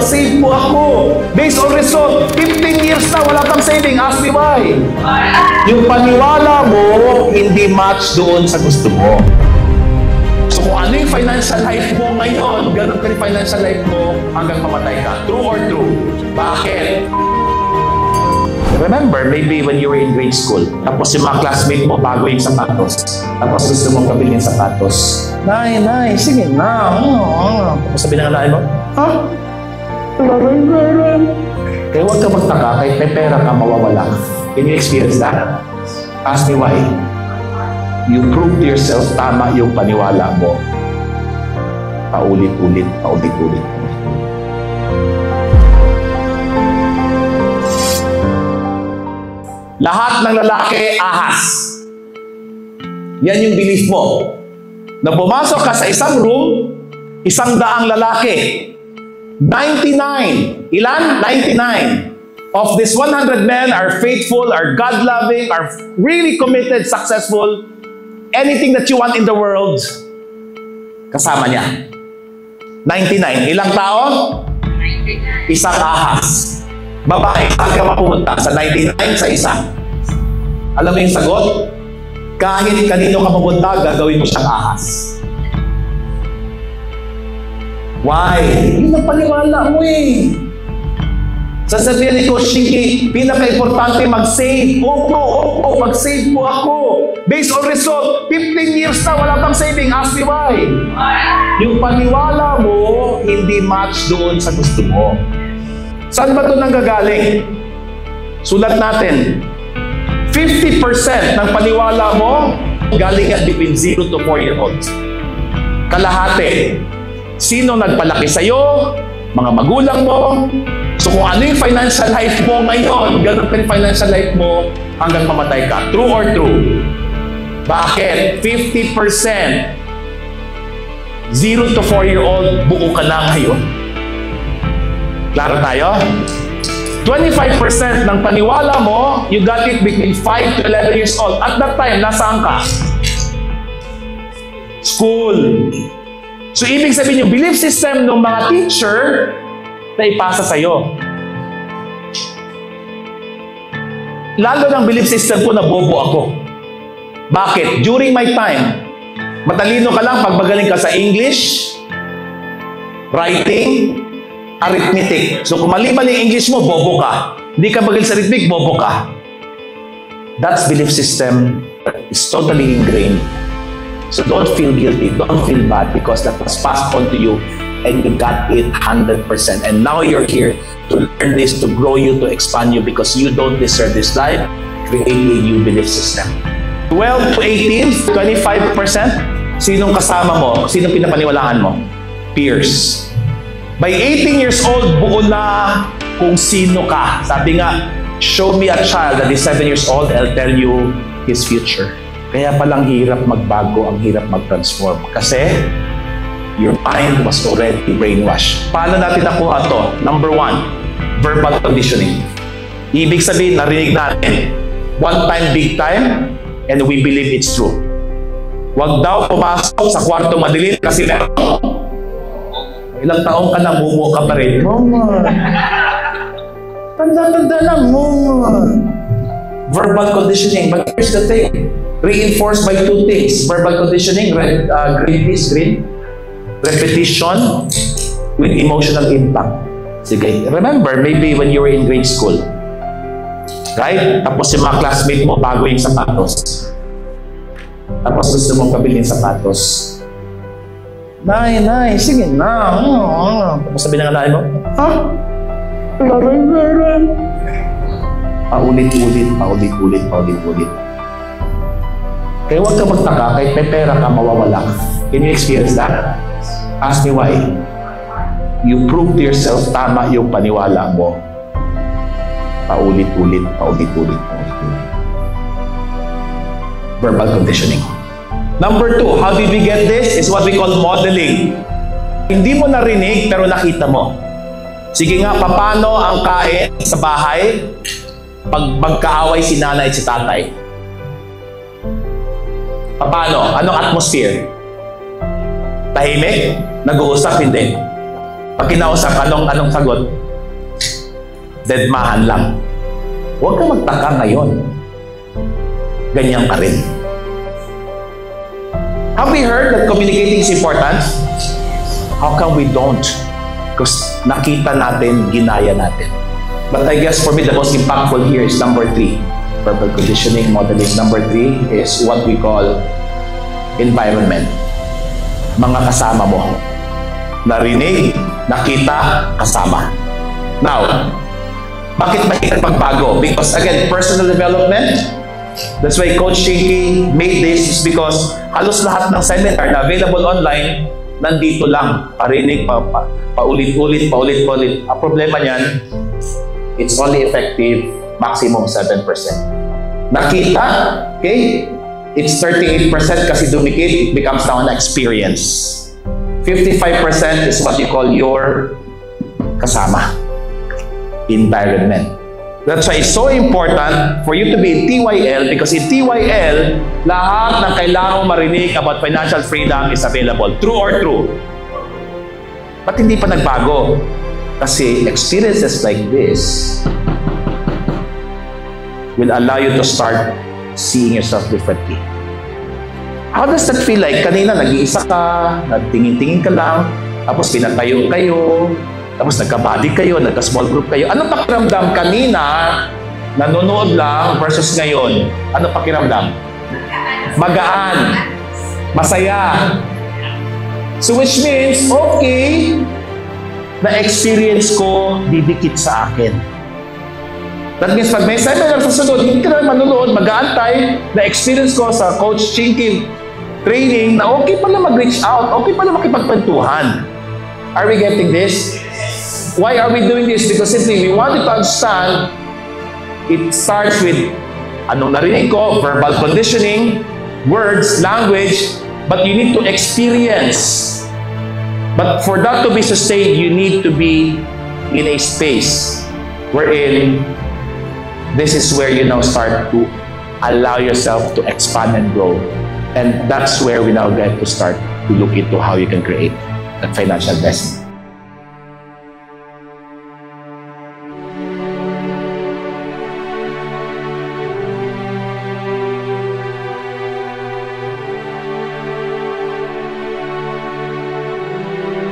mag-save po ako. Based on result, 15 years na wala kang saving. Ask me why. Yung paniwala mo, hindi match doon sa gusto mo. So kung ano yung financial life mo ngayon, ganun ka yung financial life mo hanggang mamatay ka. True or true? Bakit? Remember, maybe when you were in grade school, tapos yung mga classmate mo, bago yung sapatos. Tapos gusto mong kabili yung sapatos. Nay, sige na. Tapos sabi na nga mo, ha? Kaya huwag ka magtaka, kahit may pera ka, mawawala. Can you experience that? Ask me why. You prove to yourself, tama yung paniwala mo. Paulit-ulit. Lahat ng lalaki, ahas. Yan yung belief mo. Na pumasok ka sa isang room, 100 lalaki. 99. Ilan? 99. Of this 100 men are faithful, are God-loving, are really committed, successful. Anything that you want in the world, kasama niya. 99. Ilang tao? 99. Isang ahas. Babae, saan ka mapumunta? Sa 99, sa isa. Alam mo yung sagot? Kahit kanino ka mapunta, gagawin mo siyang ahas. Why? Yun ang paniwala mo eh. Sasabihin ni Coach Shinky, pinaka-importante mag-save. Opo, mag-save po ako. Based on result, 15 years na wala pang saving. Ask me why. Yung paniwala mo, hindi match doon sa gusto mo. Saan ba ito nanggagaling? Sulat natin. 50% ng paniwala mo, galing yan between 0 to 4-year-olds. Kalahati. Sino nagpalaki sa'yo? Mga magulang mo. So kung ano yung financial life mo ngayon, ganun ka yung financial life mo hanggang mamatay ka. True or true? Bakit? 50%. 0 to 4-year-old, buo ka na ngayon. Klaro tayo? 25% ng paniwala mo, you got it between 5 to 11 years old. At that time, nasaan ka? School. So, ibig sabihin yung belief system ng mga teacher na ipasa sa'yo. Lalo ng belief system ko na bobo ako. Bakit? During my time, matalino ka lang pag magaling ka sa English, writing, arithmetic. So kung mali-mali yung English mo, bobo ka. Hindi ka magaling sa arithmetic, bobo ka. That's belief system is totally ingrained. So don't feel guilty, don't feel bad because that was passed on to you and you got it 100%. And now you're here to learn this, to grow you, to expand you because you don't deserve this life. Create a new belief system. 12 to 18, 25%. Sinong kasama mo? Sinong pinapaniwalaan mo? Peers. By 18 years old, buo na kung sino ka. Sabi nga, show me a child that is 7 years old, I'll tell you his future. Kaya palang hirap magbago, ang hirap mag-transform. Kasi, your mind was already brainwashed. Paano natin nakuha ito? Number 1, verbal conditioning. Ibig sabihin, narinig natin, one time, big time, and we believe it's true. Huwag daw pumasok sa kwarto madilim kasi ilang taong ka na, mumu ka pa rin. Mama. Tanda-tanda na, mama. Verbal conditioning. But here's the thing. Reinforced by 2 things. Verbal conditioning, grade is green. Repetition with emotional impact. Sige. Remember, maybe when you were in grade school, right? Tapos yung mga classmate mo, bago yung sapatos. Tapos gusto mong kabili yung sapatos. Nay, sige na. Tapos sabi na nga mo, ha? Paulit-ulit. Kaya huwag ka magtaka, kahit may pera ka, mawawala. Can you experience that? Ask me why. You prove to yourself, tama yung paniwala mo. Paulit-ulit. Verbal conditioning. Number 2, how did we get this? Is what we call modeling. Hindi mo narinig, pero nakita mo. Sige nga, paano ang kain sa bahay pag magkaaway si nanay at si tatay? Paano? Anong atmosphere? Tahimik? Nag-uusap? Hindi. Pag kinausap, anong sagot? Deadmahan lang. Huwag kang magtaka ngayon. Ganyan ka rin. Have we heard that communicating is important? How come we don't? Because nakita natin, ginaya natin. But I guess for me, the most impactful here is number 3. Verbal conditioning, modeling. Number 3 is what we call environment. Mga kasama mo. Narinig, nakita, kasama. Now, bakit mahirap magbago? Because again, personal development. That's why Coach Chinky made this, because halos lahat ng seminar na available online, nandito lang. Parinig, paulit-ulit. Ang problema niyan, it's only effective maximum 7%. Nakita, okay? It's 38% kasi dumikit, it becomes now an experience. 55% is what you call your kasama. Environment. That's why it's so important for you to be in TYL, because in TYL, lahat ng kailangan marinig about financial freedom is available. True or true? Ba't hindi pa nagbago? Kasi experiences like this will allow you to start seeing yourself differently. How does that feel like? Kanina, nag-iisa ka, nagtingin-tingin ka lang, tapos pinatayo kayo, tapos nagka-body kayo, nagka-small group kayo. Ano pakiramdam kanina, nanonood lang versus ngayon? Ano pakiramdam? Magaan. Masaya. So which means, okay, na-experience ko, didikit sa akin. That means pag may seminar sa sunod, hindi ka na manonood, mag-aantay, na-experience ko sa Coach Chinky training na okay pala mag-reach out, okay pala makipagkwentuhan. Are we getting this? Why are we doing this? Because simply, we want to understand, it starts with, anong narinig ko, verbal conditioning, words, language, but you need to experience. But for that to be sustained, you need to be in a space wherein this is where you now start to allow yourself to expand and grow. And that's where we now get to start to look into how you can create that financial blessing.